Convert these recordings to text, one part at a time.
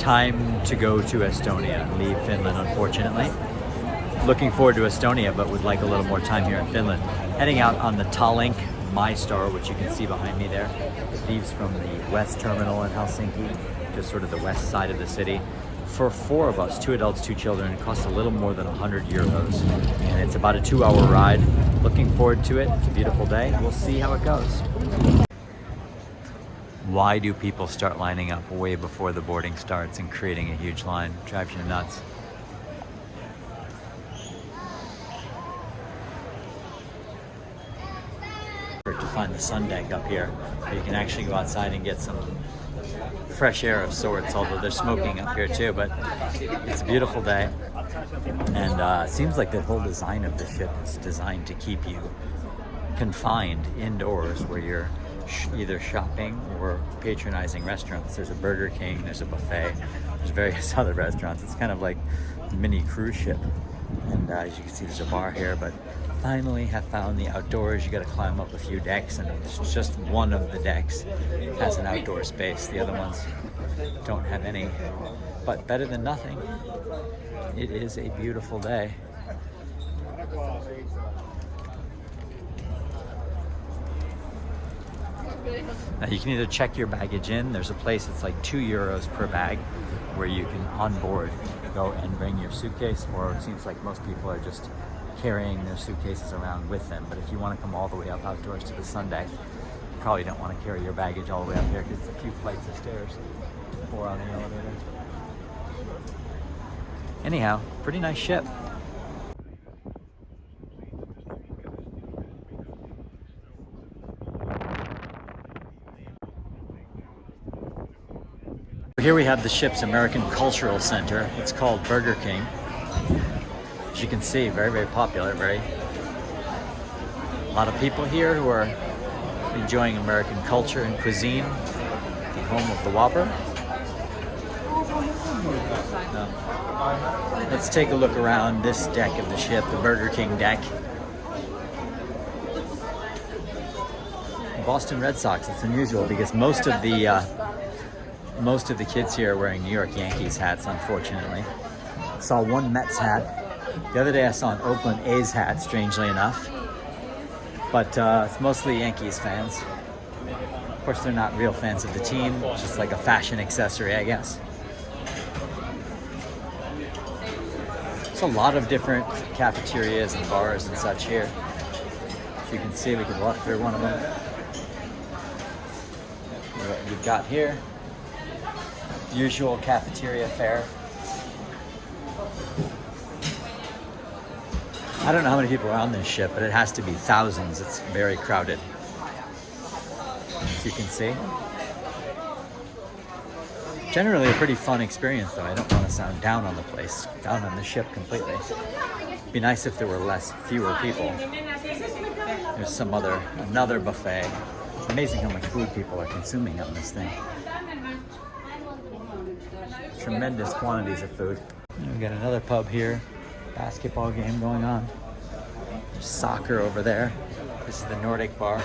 Time to go to Estonia, leave Finland unfortunately. Looking forward to Estonia, but would like a little more time here in Finland. Heading out on the Tallink MyStar, which you can see behind me there. It leaves from the west terminal in Helsinki, just sort of the west side of the city. For 4 of us, 2 adults, 2 children, it costs a little more than 100 euros. And it's about a 2-hour ride. Looking forward to it. It's a beautiful day. We'll see how it goes. Why do people start lining up way before the boarding starts and creating a huge line? Drives you nuts. To find the sun deck up here, where you can actually go outside and get some fresh air of sorts, although there's smoking up here too, but it's a beautiful day. And it seems like the whole design of the ship is designed to keep you confined indoors, where you're either shopping or patronizing restaurants. There's a Burger King, there's a buffet, there's various other restaurants. It's kind of like a mini cruise ship. And as you can see, there's a bar here, but finally have found the outdoors. You got to climb up a few decks, and it's just one of the decks has an outdoor space. The other ones don't have any, but better than nothing. It is a beautiful day. Now you can either check your baggage in. There's a place that's like 2 euros per bag where you can on board go and bring your suitcase, or it seems like most people are just carrying their suitcases around with them. But if you want to come all the way up outdoors to the sun deck, you probably don't want to carry your baggage all the way up here because it's a few flights of stairs or on the elevator. Anyhow, pretty nice ship. Here we have the ship's American Cultural Center. It's called Burger King. As you can see, very, very popular, a lot of people here who are enjoying American culture and cuisine. The home of the Whopper. Let's take a look around this deck of the ship, the Burger King deck. Boston Red Sox, it's unusual because most of the kids here are wearing New York Yankees hats, unfortunately. Saw one Mets hat. The other day I saw an Oakland A's hat, strangely enough. But it's mostly Yankees fans. Of course, they're not real fans of the team. It's just like a fashion accessory, I guess. There's a lot of different cafeterias and bars and such here. As you can see, we can walk through one of them. What you've got here. Usual cafeteria fare. I don't know how many people are on this ship, but it has to be thousands. It's very crowded, as you can see. Generally a pretty fun experience, though. I don't want to sound down on the place, down on the ship completely. It'd be nice if there were fewer people. There's another buffet. It's amazing how much food people are consuming on this thing. Tremendous quantities of food. And we got another pub here. Basketball game going on. There's soccer over there. This is the Nordic bar.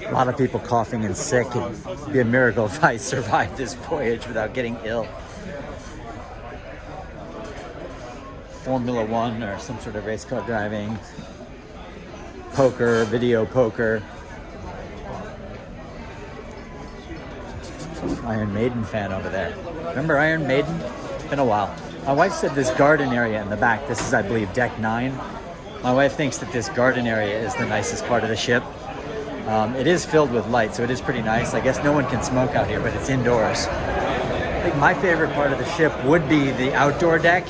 A lot of people coughing and sick. It'd be a miracle if I survived this voyage without getting ill. Formula One or some sort of race car driving. Poker, video poker. Iron Maiden fan over there. Remember Iron Maiden? It's been a while. My wife said this garden area in the back, this is, I believe, deck 9. My wife thinks that this garden area is the nicest part of the ship. It is filled with light, so it is pretty nice. I guess no one can smoke out here, but it's indoors. I think my favorite part of the ship would be the outdoor deck.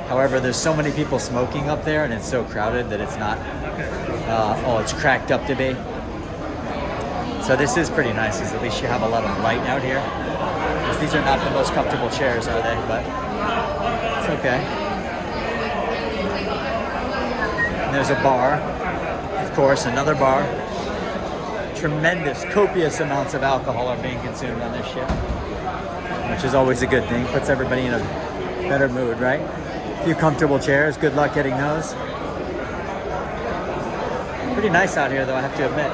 However, there's so many people smoking up there, and it's so crowded that it's not all it's cracked up to be. So this is pretty nice, because at least you have a lot of light out here. These are not the most comfortable chairs, are they? But it's okay. And there's a bar, of course, another bar. Tremendous, copious amounts of alcohol are being consumed on this ship, which is always a good thing. Puts everybody in a better mood, right? A few comfortable chairs. Good luck getting those. Pretty nice out here, though, I have to admit.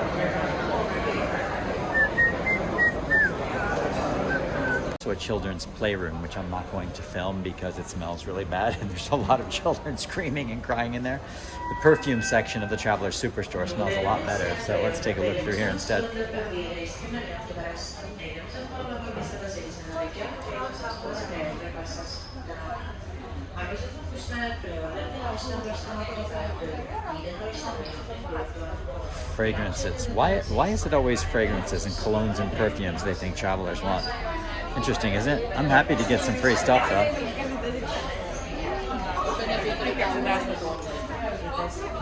To a children's playroom, which I'm not going to film because it smells really bad and there's a lot of children screaming and crying in there. The perfume section of the Traveler's Superstore smells a lot better, so let's take a look through here instead. Fragrances. Why is it always fragrances and colognes and perfumes they think travelers want? Interesting, isn't it? I'm happy to get some free stuff though.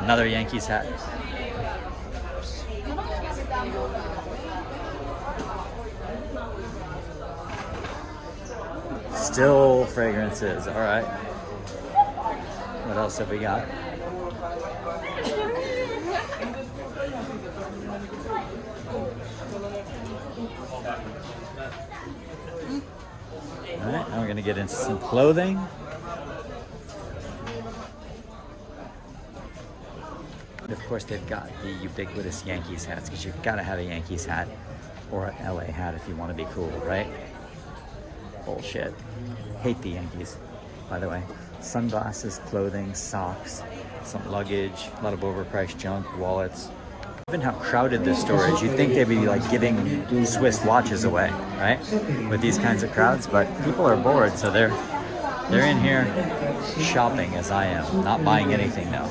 Another Yankees hat. Still fragrances, all right. What else have we got? All right, now we're gonna get into some clothing. Of course, they've got the ubiquitous Yankees hats because you've got to have a Yankees hat or an LA hat if you want to be cool, right? Bullshit. Hate the Yankees, by the way. Sunglasses, clothing, socks, some luggage, a lot of overpriced junk, wallets. Given how crowded this store is, you'd think they'd be like giving Swiss watches away, right? With these kinds of crowds, but people are bored, so they're in here shopping as I am, not buying anything now.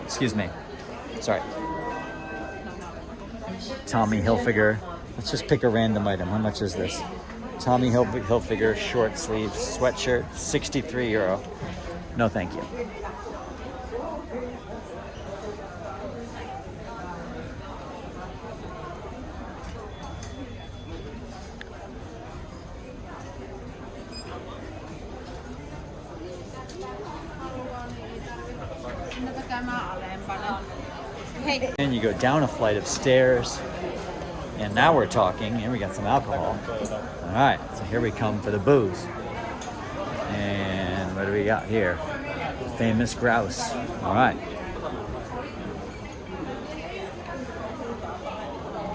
Excuse me. Sorry. Tommy Hilfiger. Let's just pick a random item. How much is this? Tommy Hilfiger short sleeve sweatshirt, 63 euro. No, thank you. And you go down a flight of stairs, and now we're talking, and we got some alcohol. All right, so here we come for the booze. And what do we got here? Famous grouse. All right.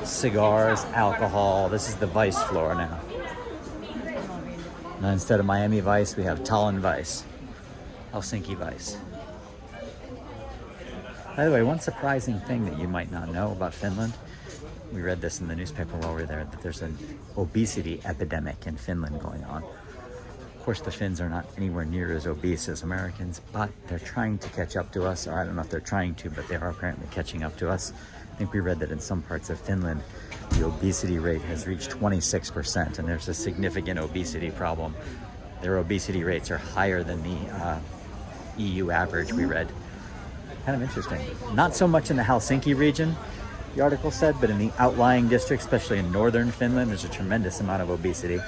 Cigars, alcohol. This is the Vice floor now. Now instead of Miami Vice, we have Tallinn Vice. Helsinki Vice. By the way, one surprising thing that you might not know about Finland, we read this in the newspaper while we were there, that there's an obesity epidemic in Finland going on. Of course, the Finns are not anywhere near as obese as Americans, but they're trying to catch up to us, or I don't know if they're trying to, but they are apparently catching up to us. I think we read that in some parts of Finland, the obesity rate has reached 26%, and there's a significant obesity problem. Their obesity rates are higher than the EU average, we read. Kind of interesting. Not so much in the Helsinki region, the article said, but in the outlying districts, especially in northern Finland, there's a tremendous amount of obesity.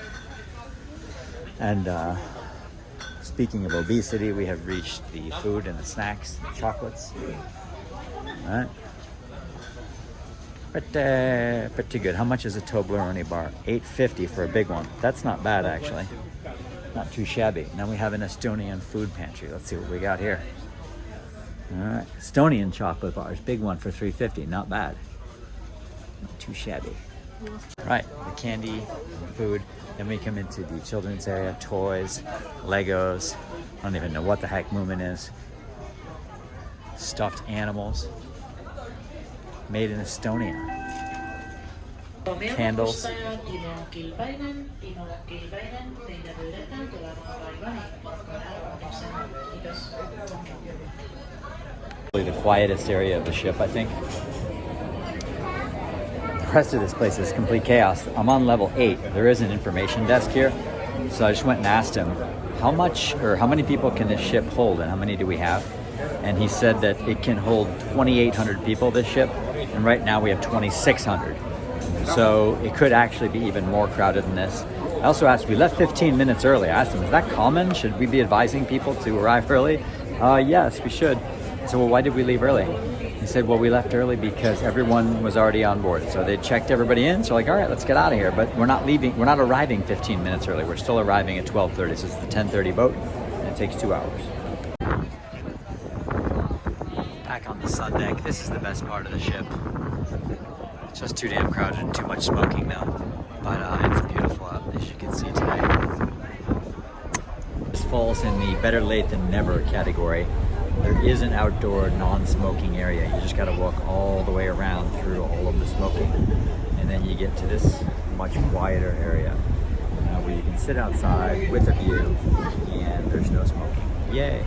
And speaking of obesity, we have reached the food and the snacks, the chocolates. All right. Pretty good. How much is a Toblerone bar? $8.50 for a big one. That's not bad, actually. Not too shabby. Now we have an Estonian food pantry. Let's see what we got here. All right, Estonian chocolate bars, big one for $3.50, not bad. Not too shabby. Right, the candy, food. Then we come into the children's area, toys, Legos. I don't even know what the heck Moomin is. Stuffed animals. Made in Estonia. Candles. The quietest area of the ship, I think. The rest of this place is complete chaos. I'm on level 8. There is an information desk here, so I just went and asked him how many people can this ship hold, and how many do we have? And he said that it can hold 2,800 people, this ship, and right now we have 2,600. So it could actually be even more crowded than this. I also asked, we left 15 minutes early. I asked him, is that common? Should we be advising people to arrive early? Yes, we should. I said, well, why did we leave early? He said, well, we left early because everyone was already on board. So they checked everybody in. So like, all right, let's get out of here. But we're not arriving 15 minutes early. We're still arriving at 12:30. So it's the 10:30 boat, and it takes 2 hours. Back on the sun deck. This is the best part of the ship. It's just too damn crowded and too much smoking now. But it's beautiful out, as you can see today. This falls in the better late than never category. There is an outdoor non-smoking area. You just got to walk all the way around through all of the smoking, and then you get to this much quieter area where you can sit outside with a view, and there's no smoking. Yay!